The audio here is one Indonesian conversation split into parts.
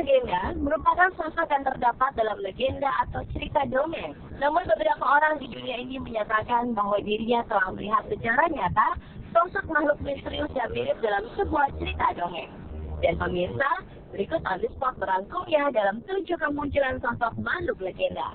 legenda merupakan sosok yang terdapat dalam legenda atau cerita dongeng. Namun beberapa orang di dunia ini menyatakan bahwa dirinya telah melihat secara nyata sosok makhluk misterius yang mirip dalam sebuah cerita dongeng. Dan pemirsa, berikut On The Spot merangkumnya dalam 7 kemunculan sosok makhluk legenda.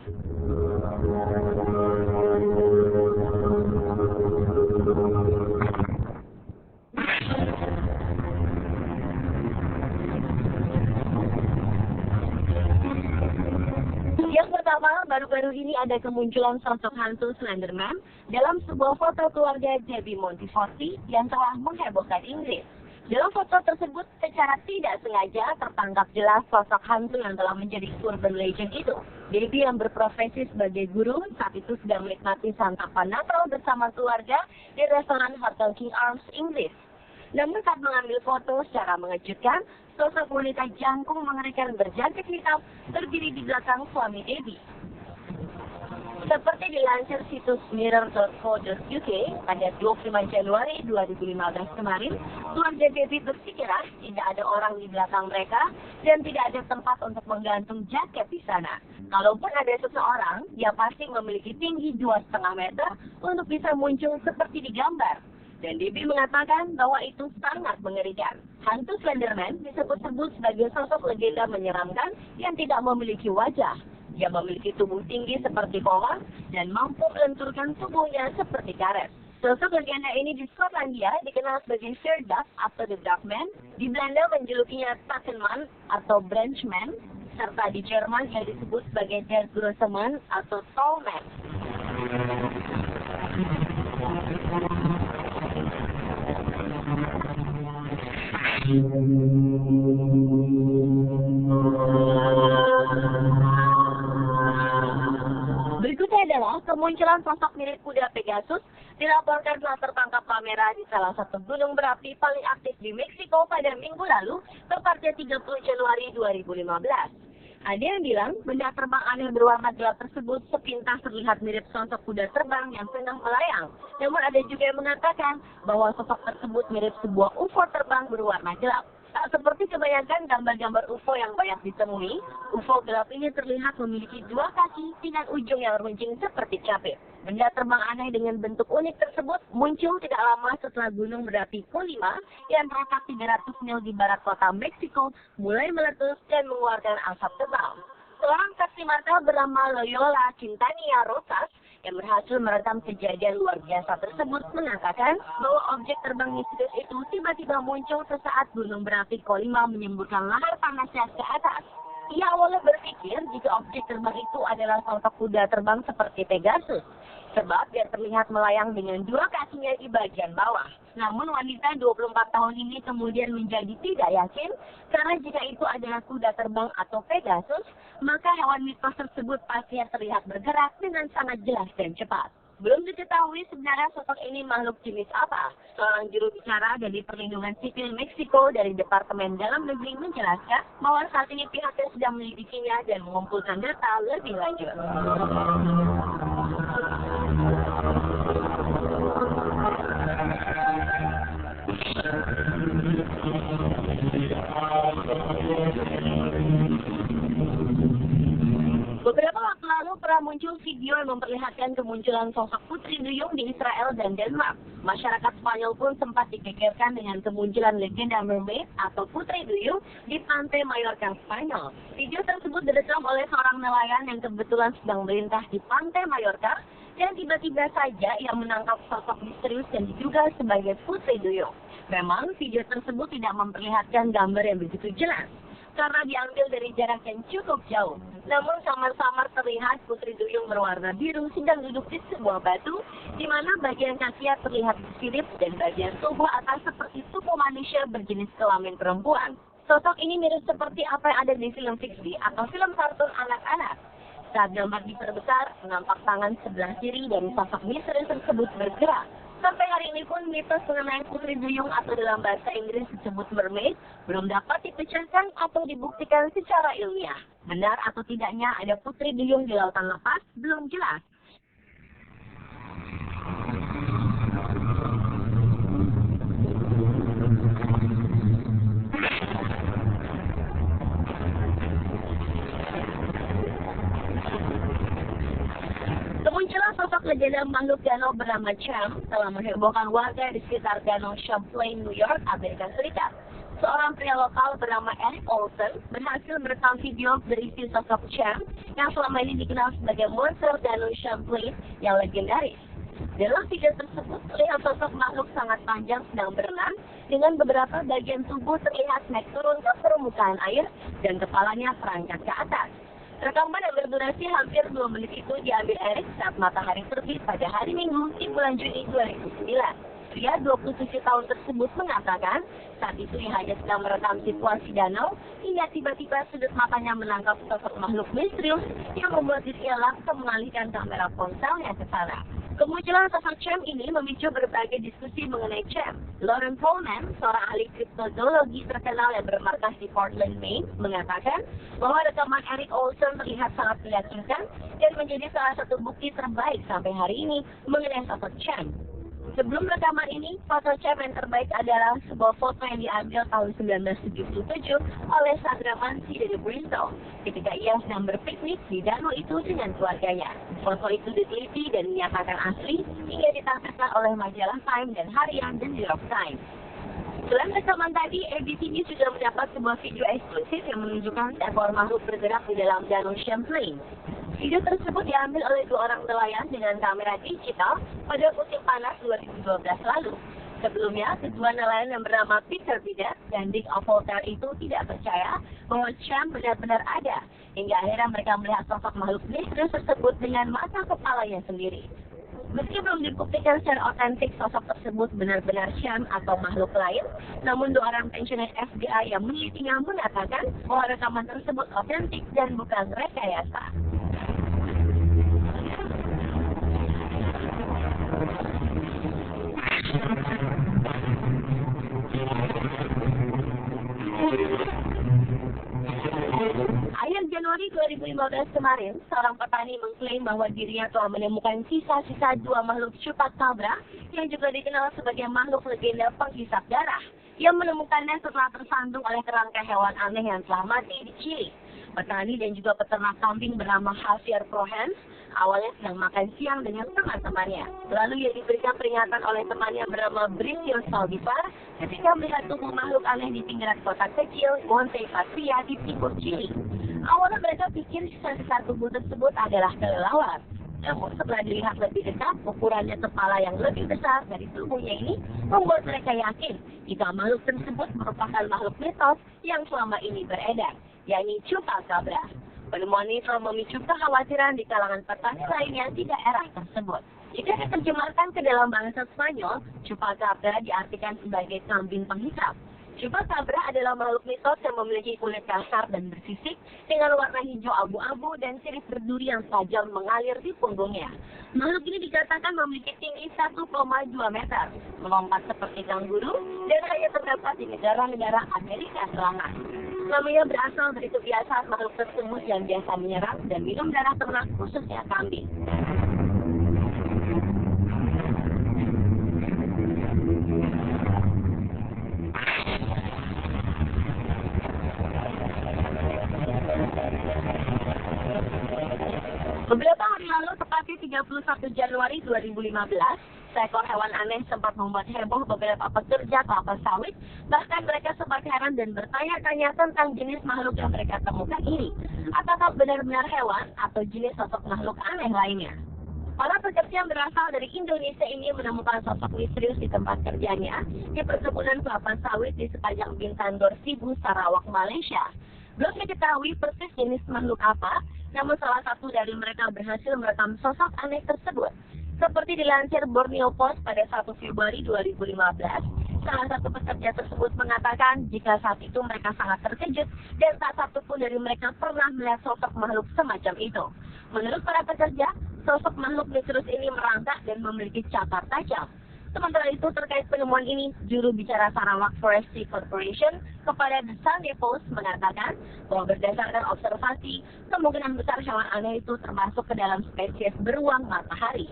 Yang pertama, baru-baru ini ada kemunculan sosok hantu Slenderman dalam sebuah foto keluarga Debbie Monteforti yang telah menghebohkan Inggris. Dalam foto tersebut, secara tidak sengaja tertangkap jelas sosok hantu yang telah menjadi urban legend itu. Debbie yang berprofesi sebagai guru saat itu sedang menikmati santapan Natal bersama keluarga di restoran Hotel King Arms, Inggris. Namun saat mengambil foto secara mengejutkan, sosok wanita jangkung mengerikan berjaket hitam berdiri di belakang suami Debbie. Seperti dilansir situs mirror.co.uk pada 25 Januari 2015 kemarin, keluarga Debbie berpikiran tidak ada orang di belakang mereka dan tidak ada tempat untuk menggantung jaket di sana. Kalaupun ada seseorang, dia pasti memiliki tinggi 2,5 meter untuk bisa muncul seperti di gambar. Dan Debbie mengatakan bahwa itu sangat mengerikan. Hantu Slenderman disebut-sebut sebagai sosok legenda menyeramkan yang tidak memiliki wajah. Dia memiliki tubuh tinggi seperti koala dan mampu melenturkan tubuhnya seperti karet. Sosok legenda ini di Skotlandia dikenal sebagai Sir Duck atau The Duckman. Di Belanda menjulukinya Takkenman atau Branchman. Serta di Jerman ia disebut sebagai Der Grosseman atau Tallman. Berikutnya adalah kemunculan sosok mirip kuda Pegasus dilaporkan telah tertangkap kamera di salah satu gunung berapi paling aktif di Meksiko pada minggu lalu, tepatnya 30 Januari 2015. Ada yang bilang benda terbang aneh berwarna gelap tersebut sepintas terlihat mirip sosok kuda terbang yang tengah melayang. Namun ada juga yang mengatakan bahwa sosok tersebut mirip sebuah UFO terbang berwarna gelap. Tak seperti kebanyakan gambar-gambar UFO yang banyak ditemui, UFO gelap ini terlihat memiliki 2 kaki dengan ujung yang runcing seperti capit. Benda terbang aneh dengan bentuk unik tersebut muncul tidak lama setelah gunung berapi Colima yang terletak 300 mil di barat kota Meksiko mulai meletus dan mengeluarkan asap tebal. Seorang saksi mata bernama Loyola Quintanilla Rosas yang berhasil merekam kejadian luar biasa tersebut mengatakan bahwa objek terbang misterius itu tiba-tiba muncul sesaat gunung berapi Colima menyemburkan lahar panasnya ke atas. Ia awalnya berpikir jika objek terbang itu adalah sosok kuda terbang seperti Pegasus, sebab dia terlihat melayang dengan 2 kakinya di bagian bawah. Namun wanita 24 tahun ini kemudian menjadi tidak yakin, karena jika itu adalah kuda terbang atau Pegasus, maka hewan mitos tersebut pasti terlihat bergerak dengan sangat jelas dan cepat. Belum diketahui sebenarnya sosok ini makhluk jenis apa. Seorang juru bicara dari Perlindungan Sipil Meksiko dari Departemen Dalam Negeri menjelaskan bahwa saat ini pihaknya sedang menyelidikinya dan mengumpulkan data lebih lanjut. Beberapa waktu lalu pernah muncul video yang memperlihatkan kemunculan sosok putri duyung di Israel dan Denmark. Masyarakat Spanyol pun sempat digegerkan dengan kemunculan legenda mermaid atau putri duyung di pantai Mallorca, Spanyol. Video tersebut direkam oleh seorang nelayan yang kebetulan sedang melintas di pantai Mallorca dan tiba-tiba saja ia menangkap sosok misterius yang diduga sebagai putri duyung. Memang video tersebut tidak memperlihatkan gambar yang begitu jelas karena diambil dari jarak yang cukup jauh. Namun samar-samar terlihat putri duyung berwarna biru sedang duduk di sebuah batu, di mana bagian kakinya terlihat bersilip dan bagian tubuh atas seperti tubuh manusia berjenis kelamin perempuan. Sosok ini mirip seperti apa yang ada di film fiksi atau film kartun anak-anak. Saat gambar diperbesar, nampak tangan sebelah kiri dari sosok misterius tersebut bergerak. Sampai hari ini pun mitos mengenai putri duyung atau dalam bahasa Inggris disebut mermaid belum dapat dipecahkan atau dibuktikan secara ilmiah. Benar atau tidaknya ada putri duyung di lautan lepas belum jelas. legenda makhluk danau bernama Cham telah menghebohkan warga di sekitar Danau Champlain, New York, Amerika Serikat. Seorang pria lokal bernama Eric Olson berhasil merekam video berisi sosok Cham yang selama ini dikenal sebagai monster Danau Champlain yang legendaris. Dalam video tersebut, terlihat sosok makhluk sangat panjang sedang berenang dengan beberapa bagian tubuh terlihat naik turun ke permukaan air dan kepalanya terangkat ke atas. Rekaman yang berdurasi hampir 2 menit itu diambil Eric saat matahari terbit pada hari Minggu di bulan Juni 2009. Pria 27 tahun tersebut mengatakan saat itu ia hanya sedang merekam situasi danau hingga tiba-tiba sudut matanya menangkap sosok makhluk misterius yang membuat dirinya langsung mengalihkan kamera ponselnya ke sana. Kemunculan sosok Cham ini memicu berbagai diskusi mengenai Cham. Lauren Pullman, seorang ahli kriptozoologi terkenal yang bermarkas di Portland, Maine, mengatakan bahwa rekaman Eric Olson terlihat sangat meyakinkan dan menjadi salah satu bukti terbaik sampai hari ini mengenai sosok Cham. Sebelum rekaman ini, foto Cham yang terbaik adalah sebuah foto yang diambil tahun 1977 oleh Sandra Mansi dari Bristol ketika ia sedang berpiknik di danau itu dengan keluarganya. Foto itu diteliti dan dinyatakan asli hingga ditampilkan oleh majalah Time dan harian The New York Times. Selain rekaman tadi, ABC News juga mendapat sebuah video eksklusif yang menunjukkan seekor makhluk bergerak di dalam Danau Champlain. Video tersebut diambil oleh 2 orang nelayan dengan kamera digital pada musim panas 2012 lalu. Sebelumnya, kedua nelayan yang bernama Peter Bidat dan Dick Ofolter itu tidak percaya bahwa Cham benar-benar ada, hingga akhirnya mereka melihat sosok makhluk misterius tersebut dengan mata kepalanya sendiri. Meski belum dibuktikan secara otentik sosok tersebut benar-benar Cham atau makhluk lain, namun 2 orang pensiunan FBI yang menelitinya mengatakan bahwa rekaman tersebut otentik dan bukan rekayasa. Akhir Januari 2015 kemarin, seorang petani mengklaim bahwa dirinya telah menemukan sisa-sisa 2 makhluk chupacabra yang juga dikenal sebagai makhluk legenda penghisap darah yang menemukannya setelah tersandung oleh kerangka hewan aneh yang telah mati di Chili. Petani dan juga peternak kambing bernama Javier Prohens awalnya sedang makan siang dengan teman-temannya. Lalu ia diberikan peringatan oleh temannya bernama Bricio Saldivar ketika melihat tubuh makhluk aneh di pinggiran kota kecil Monte Patria di timur Chili. Awalnya mereka pikir sisa-sisa tubuh tersebut adalah kelelawar. Namun setelah dilihat lebih dekat, ukurannya kepala yang lebih besar dari tubuhnya ini membuat mereka yakin jika makhluk tersebut merupakan makhluk mitos yang selama ini beredar, yakni chupacabra. Penemuan ini telah memicu kekhawatiran di kalangan petani lainnya di daerah tersebut. Jika diterjemahkan ke dalam bahasa Spanyol, chupacabra diartikan sebagai kambing penghisap. Chupacabra adalah makhluk mitos yang memiliki kulit kasar dan bersisik dengan warna hijau abu-abu dan sirip berduri yang tajam mengalir di punggungnya. Makhluk ini dikatakan memiliki tinggi 1,2 meter, melompat seperti kanguru, dan hanya terdapat di negara-negara Amerika Selatan. Namanya berasal dari kebiasaan makhluk tersebut yang biasa menyerang dan minum darah ternak khususnya kambing. Beberapa hari lalu, tepatnya 31 Januari 2015, seekor hewan aneh sempat membuat heboh beberapa pekerja kelapa sawit. Bahkan mereka sempat heran dan bertanya-tanya tentang jenis makhluk yang mereka temukan ini. Apakah benar-benar hewan atau jenis sosok makhluk aneh lainnya? Para pekerja yang berasal dari Indonesia ini menemukan sosok misterius di tempat kerjanya di perkebunan kelapa sawit di sepanjang Bintangor Sibu, Sarawak, Malaysia. Belum diketahui persis jenis makhluk apa, namun salah satu dari mereka berhasil merekam sosok aneh tersebut. Seperti dilansir Borneo Post pada 1 Februari 2015, salah satu pekerja tersebut mengatakan jika saat itu mereka sangat terkejut dan tak satu pun dari mereka pernah melihat sosok makhluk semacam itu. Menurut para pekerja, sosok makhluk misterius ini merangkak dan memiliki cakar tajam. Sementara itu, terkait penemuan ini, juru bicara Sarawak Forestry Corporation kepada The Sunday Post mengatakan bahwa berdasarkan observasi, kemungkinan besar hewan aneh itu termasuk ke dalam spesies beruang matahari.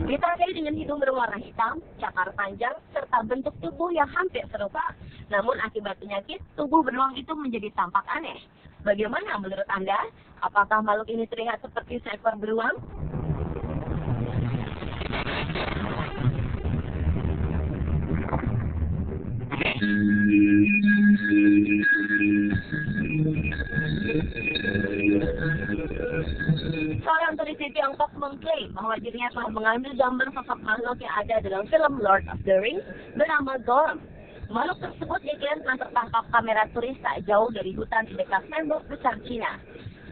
Ditandai dengan hidung berwarna hitam, cakar panjang, serta bentuk tubuh yang hampir serupa. Namun akibat penyakit, tubuh beruang itu menjadi tampak aneh. Bagaimana menurut Anda? Apakah makhluk ini terlihat seperti seekor beruang? dirinya telah mengambil gambar sosok makhluk yang ada dalam film Lord of the Rings bernama Gollum. Makhluk tersebut diklaim telah tertangkap kamera turis tak jauh dari hutan di dekat tembok besar Cina.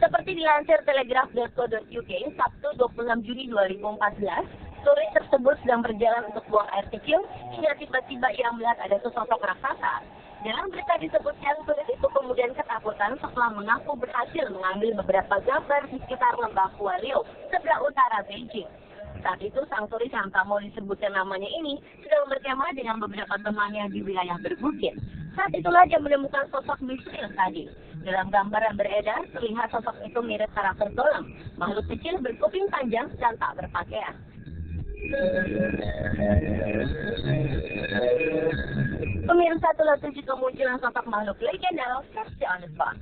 Seperti dilansir telegraph.co.uk, Sabtu 26 Juni 2014, turis tersebut sedang berjalan untuk buang air kecil hingga tiba-tiba ia melihat ada sesosok raksasa. Dalam berita disebutkan, turis itu kemudian ketakutan setelah mengaku berhasil mengambil beberapa gambar di sekitar lembah Hualien, sebelah utara Beijing. Saat itu, sang turis yang tak mau disebutkan namanya ini sedang berkemah dengan beberapa temannya di wilayah berbukit. Saat itulah dia menemukan sosok misterius tadi. Dalam gambar yang beredar, terlihat sosok itu mirip karakter Gollum, makhluk kecil berkuping panjang dan tak berpakaian. Pemirsa telah tujuh kemunculan sosok makhluk legendaris versi on the spot.